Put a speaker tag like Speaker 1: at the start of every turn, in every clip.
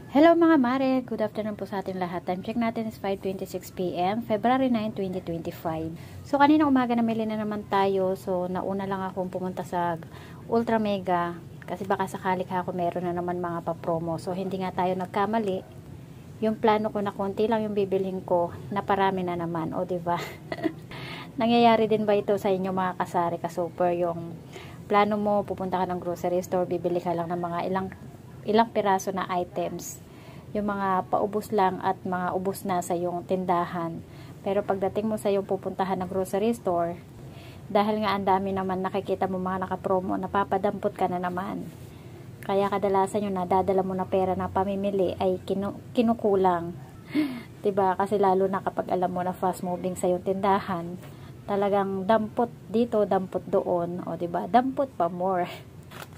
Speaker 1: Hello mga mare, good afternoon po sa ating lahat. Time check natin is 5:26 PM, February 9, 2025. So kanina umaga namili na naman tayo. So nauna lang akong pumunta sa Ultra Mega kasi baka sakali ako meron na naman mga pa-promo. So hindi nga tayo nagkamali. Yung plano ko na konti lang yung bibilhin ko, na parami na naman, o diba? Nangyayari din ba ito sa inyo mga kasari ka super? Yung plano mo, pupunta ka ng grocery store, bibili ka lang ng mga ilang piraso na items, yung mga paubos lang at mga ubos na sa yung tindahan. Pero pagdating mo sa yung pupuntahan ng grocery store, dahil nga ang dami naman nakikita mo mga nakapromo, napapadampot ka na naman. Kaya kadalasan yung nadadala mo na pera na pamimili ay kinukulang. Diba? Kasi lalo na kapag alam mo na fast moving sa yung tindahan, talagang dampot dito, dampot doon, o diba? Dampot pa more.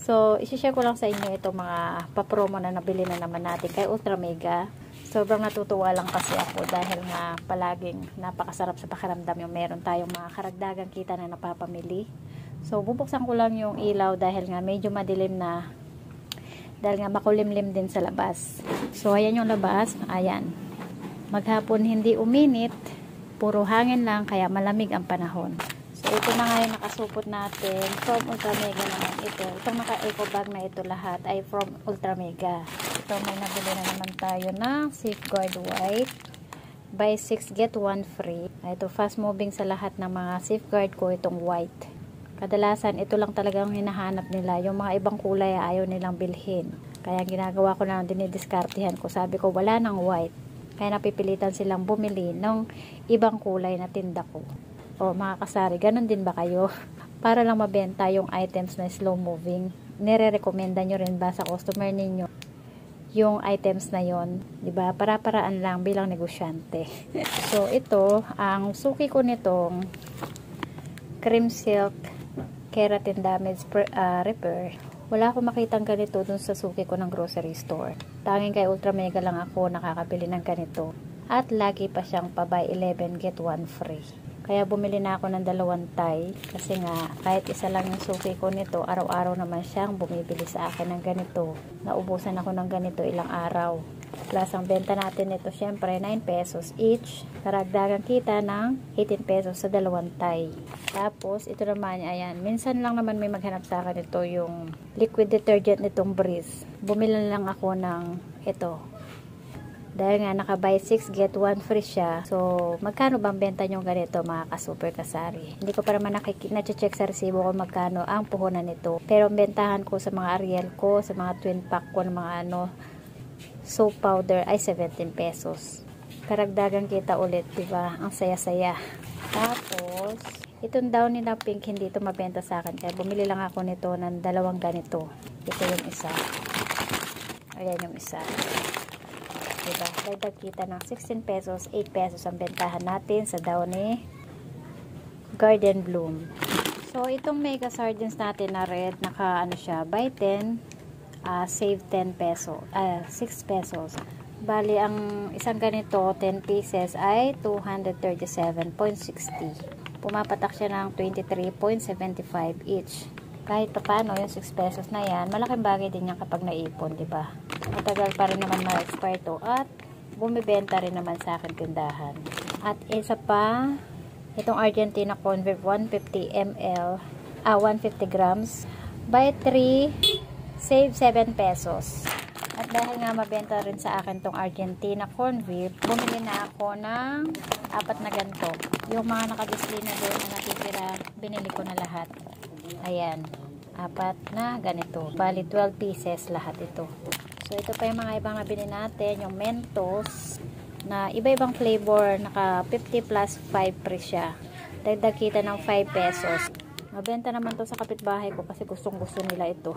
Speaker 1: So, isi-share ko lang sa inyo itong mga pa-promo na nabili na naman natin kay Ultra Mega. Sobrang natutuwa lang kasi ako dahil nga palaging napakasarap sa pakiramdam yung meron tayong mga karagdagang kita na napapamili. So, bubuksan ko lang yung ilaw dahil nga medyo madilim na, dahil nga makulimlim din sa labas. So, ayan yung labas. Ayan. Maghapon hindi uminit, puro hangin lang, kaya malamig ang panahon. So, ito na nga yung nakasupot natin from Ultra Mega naman ito. Itong naka-eco bag na ito lahat ay from Ultra Mega. Ito may nabili na naman tayo na Safeguard White. Buy 6 get 1 free. Ito fast moving sa lahat ng mga Safeguard ko itong white. Kadalasan ito lang talagang hinahanap nila. Yung mga ibang kulay ayaw nilang bilhin. Kaya ginagawa ko na dinidiskartihan ko. Sabi ko wala nang white. Kaya napipilitan silang bumili ng ibang kulay na tinda ko. O mga kasari, ganun din ba kayo? Para lang mabenta yung items na slow moving, nire-recommenda nyo rin ba sa customer ninyo yung items na yon, di ba? Para-paraan lang bilang negosyante. So ito, ang suki ko nitong cream silk keratin damage repair. Wala akong makitang ganito dun sa suki ko ng grocery store. Tanging kay Ultra Mega lang ako nakakabili ng ganito. At lagi pa siyang pa buy 11 get 1 free. Kaya bumili na ako ng 2 tie kasi nga kahit isa lang yung suki ko nito, araw-araw naman siyang bumibili sa akin ng ganito. Naubusan ako ng ganito ilang araw. Plus ang benta natin nito syempre 9 pesos each. Karagdagang kita ng 18 pesos sa 2 tie. Tapos ito naman, ayan, minsan lang naman may maghanap sa akin ito yung liquid detergent nitong Breeze. Bumili lang ako ng ito. Dahil nga naka-buy 6 get 1 free siya. So, magkano bang benta nyo ganito mga ka-super kasari? Hindi ko pa naman na-check sa resibo kung magkano ang puhunan nito. Pero bentahan ko sa mga Ariel ko, sa mga twin pack ko ng mga soap powder ay 17 pesos. Karagdagang kita ulit, diba? Ang saya-saya. Tapos, itong down nila pink, hindi ito mabenta sa akin. Kaya bumili lang ako nito ng 2 ganito. Ito yung isa. Ayan yung isa. Diba? Dagdag kita ng 16 pesos, 8 pesos ang bentahan natin sa Downy Garden Bloom. So, itong mega sardines natin na red, naka ano siya, buy 10, save 10 peso, 6 pesos. Bali, ang isang ganito, 10 pieces ay 237.60. Pumapatak siya ng 23.75 each. Kahit pa paano, yung 6 pesos na yan, malaking bagay din yan kapag naipon, diba? Matagal pa rin naman ma-expire to at bumibenta rin naman sa akin tindahan. At isa pa, itong Argentina Converve 150 ml, 150 grams, buy 3, save 7 pesos. At dahil nga mabenta rin sa akin tong Argentina Converve, bumili na ako ng 4 na ganito. Yung mga nakadisplay na doon na natitira, binili ko na lahat. Ayan, 4 na ganito. Bali 12 pieces lahat ito. So, ito pa yung mga ibang nabili natin. Yung Mentos na iba-ibang flavor. Naka 50 plus 5 free siya. Dagdag kita ng 5 pesos. Mabenta naman to sa kapitbahay ko kasi gustong-gusto nila ito.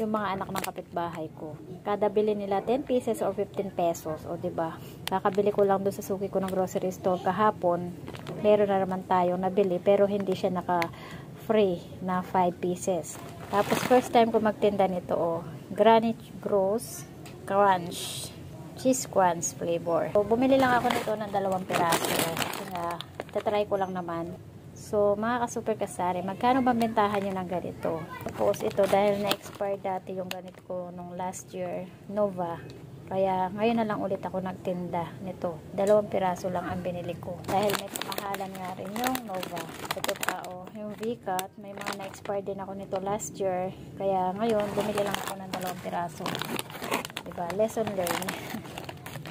Speaker 1: Yung mga anak ng kapitbahay ko. Kada bili nila 10 pieces or 15 pesos. O, diba? Kakabili ko lang doon sa suki ko ng grocery store kahapon. Meron na naman tayong nabili pero hindi siya naka-free na 5 pieces. Tapos, first time ko magtinda nito, oh. Granny Gross Crunch Cheese Crunch flavor. So, bumili lang ako nito ng 2 piraso. Kasi nga, tatry ko lang naman. So, mga ka-super kasari, magkano ba bentahan nyo ng ganito? Tapos ito, dahil na-expire dati yung ganito ko nung last year, Nova. Kaya ngayon na lang ulit ako nagtinda nito. 2 piraso lang ang binili ko. Dahil may pamahalan nga rin yung Nova. Ito pa yung VCAT. May mga na-expire din ako nito last year. Kaya ngayon bumili lang ako ng 2 piraso. Diba? Lesson learned.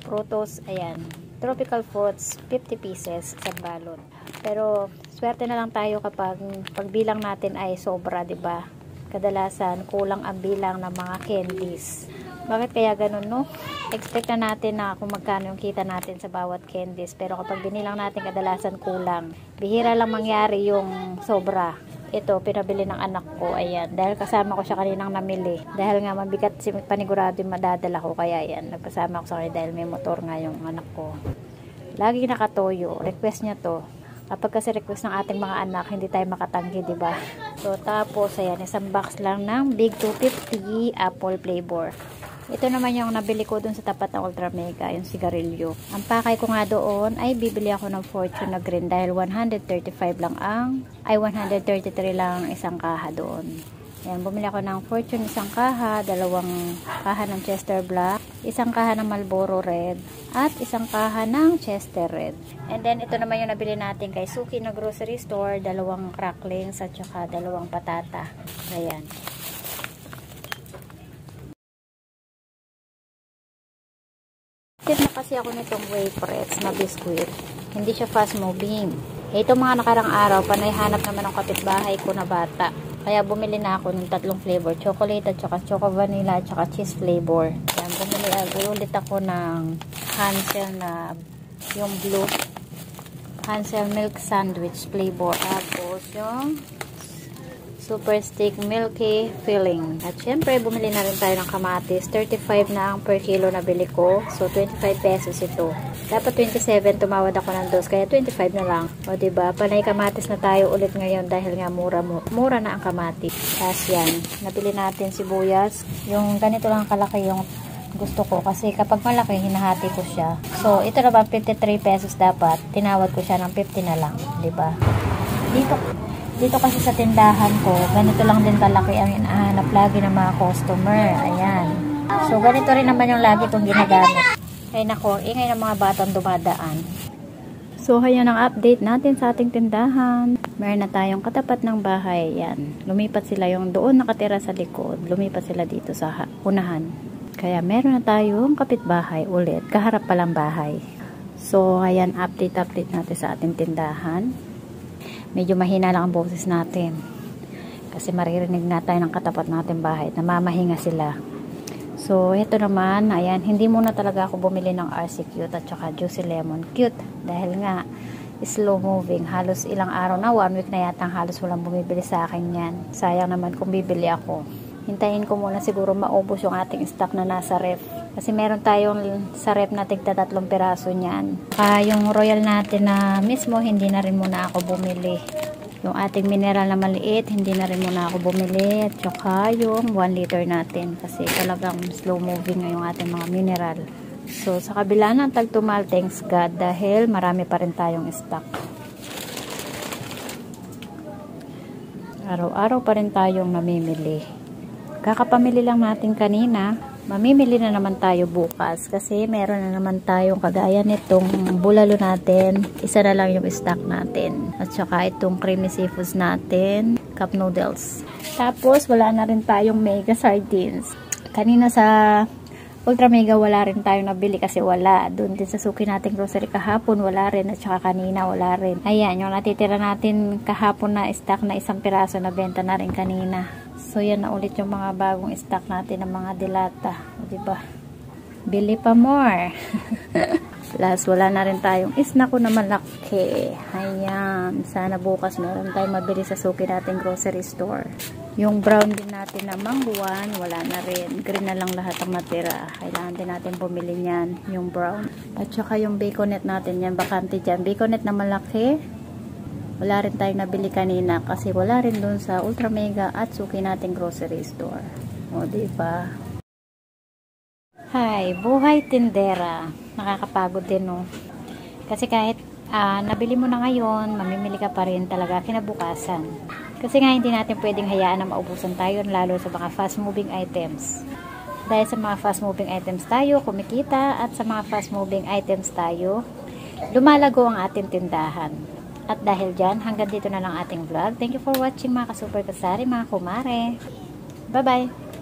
Speaker 1: Frutos, ayan. Tropical fruits, 50 pieces sa balot. Pero swerte na lang tayo kapag pagbilang natin ay sobra, 'di ba? Kadalasan kulang ang bilang ng mga candies. Bakit kaya ganun, no? Expect na natin na kung magkano yung kita natin sa bawat candies. Pero kapag binilang natin, kadalasan kulang. Bihira lang mangyari yung sobra. Ito, pinabili ng anak ko. Ayan. Dahil kasama ko siya kaninang namili. Dahil nga mabigat si panigurado yung madadala ko. Kaya ayan, nagpasama ko sa kanya dahil may motor nga yung anak ko. Lagi nakatoyo. Request niya to. Kapag kasi request ng ating mga anak, hindi tayo makatanggi, diba? So, tapos, ayan, isang box lang ng Big 250 apple flavor. Ito naman yung nabili ko dun sa tapat ng Ultra Mega, yung sigarilyo. Ang pakay ko nga doon ay bibili ako ng Fortune na green dahil 133 lang ang isang kaha doon. Ayan, bumili ako ng Fortune isang kaha, 2 kaha ng Chester Black, isang kaha ng Marlboro Red, at isang kaha ng Chester Red. And then, ito naman yung nabili natin kay Suki na grocery store, 2 cracklings at saka 2 patata. Ayan. Na kasi ako nitong wafers na biscuit. Hindi siya fast moving. Ito mga nakarang araw, panay hanap naman ng kapitbahay ko na bata. Kaya bumili na ako ng 3 flavor. Chocolate at saka choco vanilla at saka cheese flavor. Yan, bumili ulit ako ng Hansel na yung blue. Hansel milk sandwich flavor. Tapos yung super stick milky filling. At syempre, bumili na rin tayo ng kamatis. 35 na ang per kilo na bili ko. So, 25 pesos ito. Dapat 27, tumawad ako ng 2. Kaya 25 na lang. O, diba? Panay kamatis na tayo ulit ngayon dahil nga mura na ang kamatis. Tapos yan. Nabili natin sibuyas. Yung ganito lang kalaki yung gusto ko. Kasi kapag malaki, hinahati ko siya. So, ito na ba 53 pesos dapat? Tinawad ko siya ng 50 na lang. Diba? Dito kasi sa tindahan ko, ganito lang din kalaki ang hinahanap lagi ng mga customer. Ayan. So, ganito rin naman yung lagi kong ginagamit. Ay nako, ingay ng mga batang dumadaan. So, ayan ang update natin sa ating tindahan. Meron na tayong katapat ng bahay. Ayan. Lumipat sila yung doon nakatira sa likod. Lumipat sila dito sa unahan. Kaya meron na tayong kapitbahay ulit. Kaharap palang bahay. So, ayan, update natin sa ating tindahan. Medyo mahina lang ang boses natin kasi maririnig na tayo ng katapat natin bahay, namamahinga sila. So ito naman, ayan, hindi muna talaga ako bumili ng RC Cute at saka Juicy Lemon Cute dahil nga slow moving, halos ilang araw na, 1 week na yata halos walang bumibili sa akin yan. Sayang naman kung bibili ako. Hintayin ko muna siguro maubos yung ating stock na nasa ref. Kasi meron tayong sa ref na tigta 3 piraso niyan. Yung royal natin na mismo, hindi na rin muna ako bumili. Yung ating mineral na maliit, hindi na rin muna ako bumili. At saka yung 1 liter natin. Kasi talagang slow moving yung ating mga mineral. So, sa kabila ng tagtumal, thanks God. Dahil marami pa rin tayong stock. Araw-araw pa rin tayong namimili. Kakapamili lang natin kanina. Mamimili na naman tayo bukas kasi meron na naman tayong kagaya nitong bulalo natin. Isa na lang yung stock natin. At saka itong creamy seafoods natin, cup noodles. Tapos wala na rin tayong mega sardines. Kanina sa Ultra Mega wala rin tayong nabili kasi wala. Doon din sa suki nating grocery kahapon wala rin at saka kanina wala rin. Ayan, yung natitira natin kahapon na stock na 1 piraso na benta na rin kanina. So, yan na ulit yung mga bagong stock natin ng mga dilata. Diba? Bili pa more. Plus, wala na rin tayong snack ko na malaki. Ayan. Sana bukas meron tayong mabili sa suki natin grocery store. Yung brown din natin na mangguan, wala na rin. Green na lang lahat ang matira. Kailangan din natin bumili niyan. Yung brown. At saka yung baconet natin yan. Bakante dyan. Baconet na malaki. Wala rin tayong nabili kanina kasi wala rin doon sa Ultra Mega at suki nating grocery store. O, diba? Hi, buhay tindera. Nakakapagod din, no? Kasi kahit nabili mo na ngayon, mamimili ka pa rin talaga kinabukasan. Kasi nga hindi natin pwedeng hayaan na maubusan tayo lalo sa mga fast moving items. Dahil sa mga fast moving items tayo, kumikita, at sa mga fast moving items tayo, lumalago ang ating tindahan. At dahil dyan, hanggang dito na lang ating vlog. Thank you for watching mga ka-super kasari, mga kumare. Bye-bye!